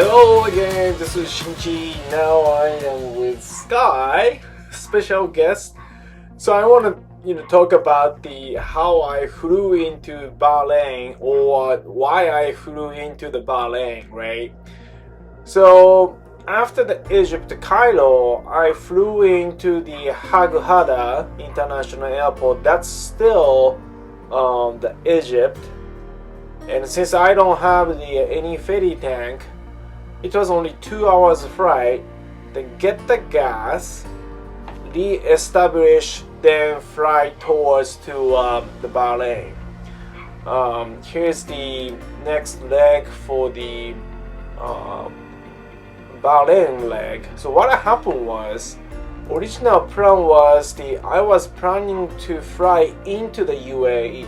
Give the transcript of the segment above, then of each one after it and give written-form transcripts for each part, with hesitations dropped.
Hello again, this is Shinji. Now I am with Sky, special guest. So I want to talk about the how I flew into Bahrain or why I flew into the Bahrain, right? So after the Egypt Cairo, I flew into the Hurghada International Airport. That's still the Egypt. And since I don't have any ferry tank, it was only 2 hours flight. Then get the gas, re-establish, then fly towards to the Bahrain. Here's the next leg for the Bahrain leg. So what happened was, original plan was I was planning to fly into the UAE.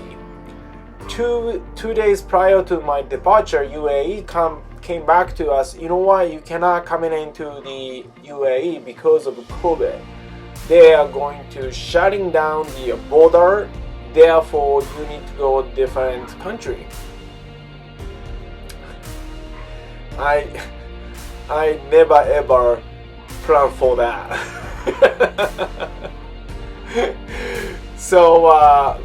Two days prior to my departure, UAE came back to us. You know what? You cannot come into the UAE because of COVID. They are going to shutting down the border. Therefore, you need to go different country. I never ever planned for that. So,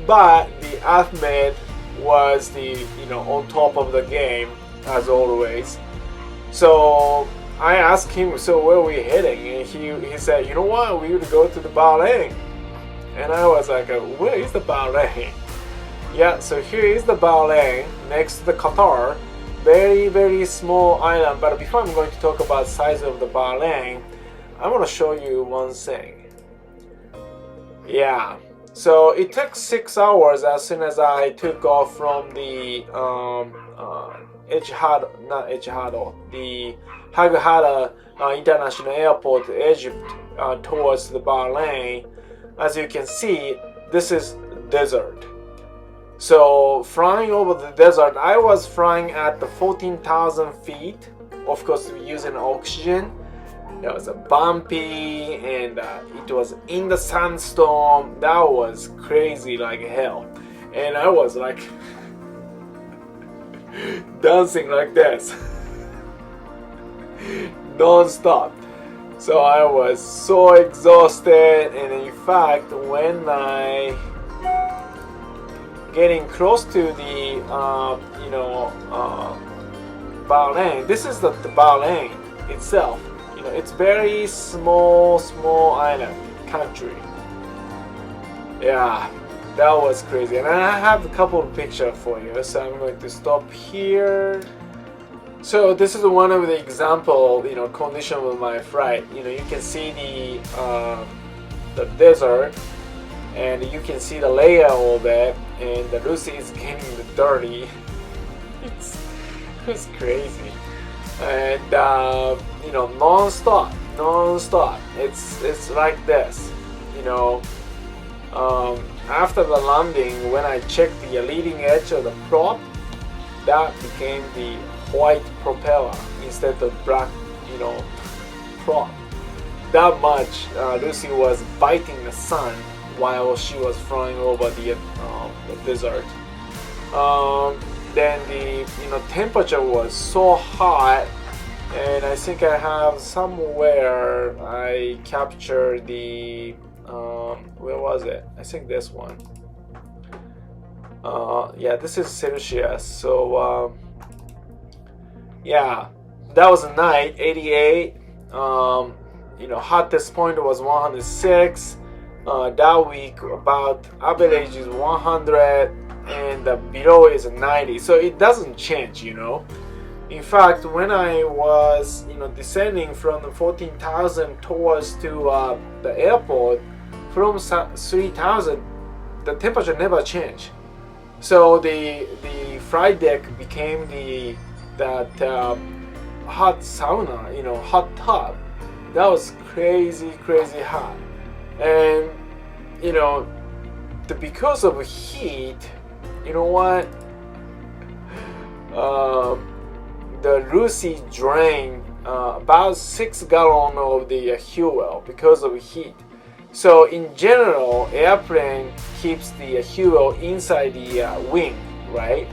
but the Ahmed was on top of the game as always. So I asked him, so where are we heading? And he said, you know what, we would go to the Bahrain. And I was like, where is the Bahrain? Yeah, so here is the Bahrain next to the Qatar. Very, very small island. But before I'm going to talk about size of the Bahrain, I want to show you one thing. Yeah. So it took 6 hours as soon as I took off from the the Hurghada International Airport, Egypt, towards the Bahrain. As you can see, this is desert. So flying over the desert, I was flying at the 14,000 feet, of course using oxygen. It was a bumpy and it was in the sandstorm. That was crazy like hell. And I was like dancing like this non-stop. So I was so exhausted, and in fact when I getting close to the Bahrain, this is the Bahrain itself. It's very small island country. Yeah, that was crazy. And I have a couple of pictures for you, so I'm going to stop here. So this is one of the example, condition of my flight. You can see the desert, and you can see the layer of it, and the Lucy is getting dirty. It's crazy. And non-stop. It's like this. After the landing, when I checked the leading edge of the prop, that became the white propeller instead of black, prop. That much Lucy was biting the sun while she was flying over the desert. Then the temperature was so hot, and I think I have somewhere I captured the where was it? I think this one. Yeah, this is Celsius. So yeah, that was a night 88. Hottest point was 106. That week about average is 100. And the below is 90, so it doesn't change. In fact, when I was descending from the 14,000 towards to the airport from 3,000, the temperature never changed. So the flight deck became that hot sauna, hot tub. That was crazy hot. And because of heat, you know what? The Lucy drained about 6 gallons of the fuel because of heat. So in general, airplane keeps the fuel inside the wing, right?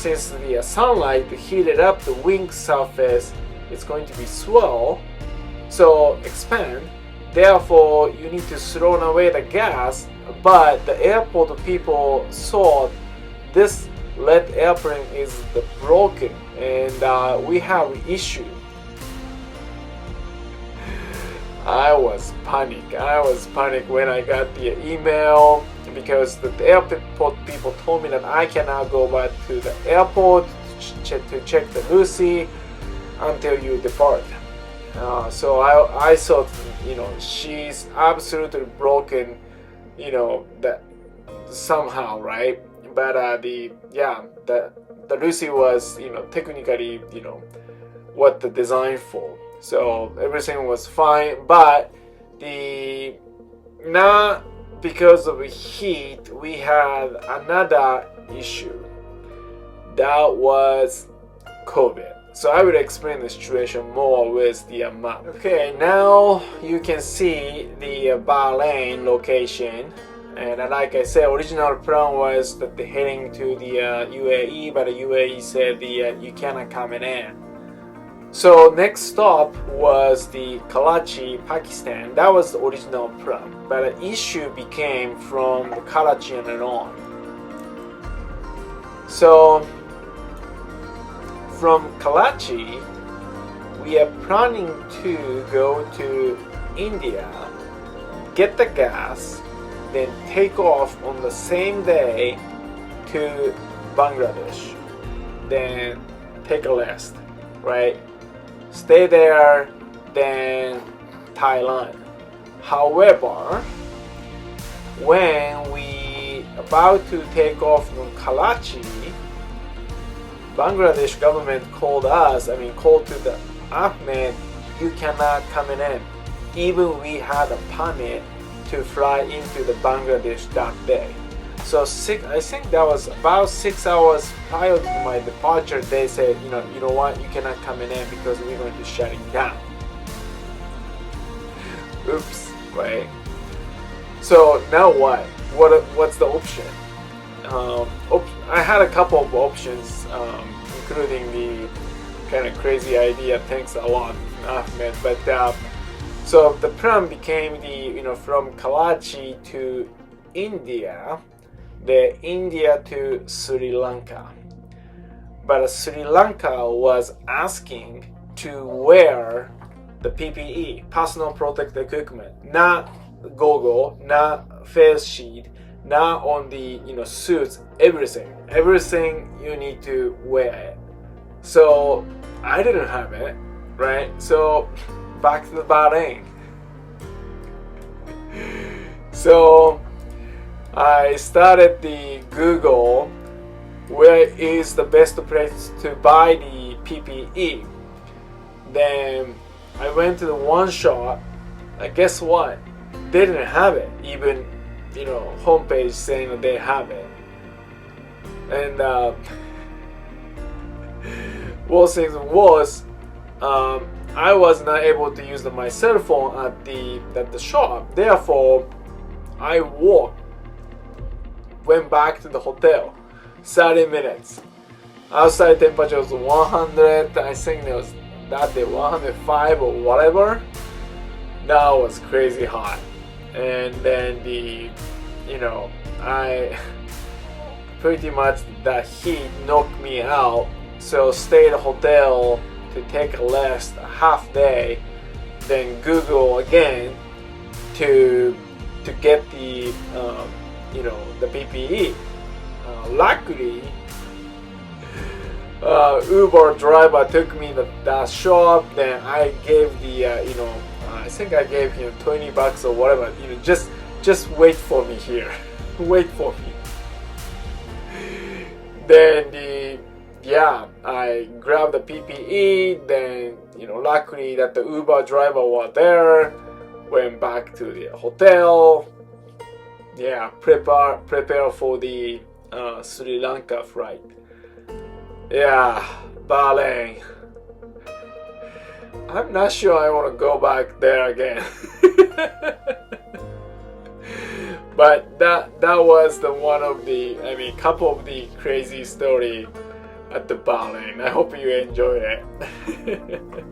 since the sunlight heated up the wing surface, it's going to be slow, so expand. Therefore, you need to throw away the gas. But the airport people thought this red airplane is broken, and we have issue. I was panic when I got the email, because the airport people told me that I cannot go back to the airport to check the Lucy until you depart. So I thought, she's absolutely broken, that somehow, right? But the Lucy was, technically, what the design for. So everything was fine, but not because of heat, we had another issue. That was COVID. So I will explain the situation more with the map. Okay, now you can see the Bahrain location. And like I said, original plan was that they're heading to the UAE, but the UAE said you cannot come in. So next stop was the Karachi, Pakistan. That was the original plan, but the issue became from the Karachi and on. So from Karachi, we are planning to go to India, get the gas, then take off on the same day to Bangladesh, then take a rest, right? Stay there, then Thailand. However, when we about to take off from Karachi, Bangladesh government called to the Ahmed, you cannot come in. Even we had a permit to fly into the Bangladesh that day. So I think that was about 6 hours prior to my departure. They said, you know what, you cannot come in because we're going to shut it down. Oops, right? So now what? What's the option? I had a couple of options, including the kind of crazy idea. Thanks a lot, Ahmed. But so the plan became from Karachi to India, the India to Sri Lanka. But Sri Lanka was asking to wear the PPE, personal protective equipment, not goggle, not face sheet, not on the suits, everything you need to wear it. So I didn't have it, right? So back to the Bahrain. So I started the Google, where is the best place to buy the PPE. Then I went to the one shop. Guess what? They didn't have it. Even homepage saying that they have it. And worst thing was, I was not able to use my cell phone at the shop. Therefore, I went back to the hotel. 30 minutes. Outside temperature was 100. I think it was that day 105 or whatever. That was crazy hot. And then I pretty much the heat knocked me out. So stayed at the hotel to take a rest, a half day, then Google again to get the the PPE. Luckily, Uber driver took me to that shop. Then I gave the I think I gave him $20 or whatever. Just wait for me here. Wait for me. Then I grabbed the PPE. Then luckily that the Uber driver was there. Went back to the hotel. Yeah, prepare for the Sri Lanka flight. Yeah, Bahrain. I'm not sure I want to go back there again. But that was the one of the couple of the crazy story at the Bahrain. I hope you enjoy it.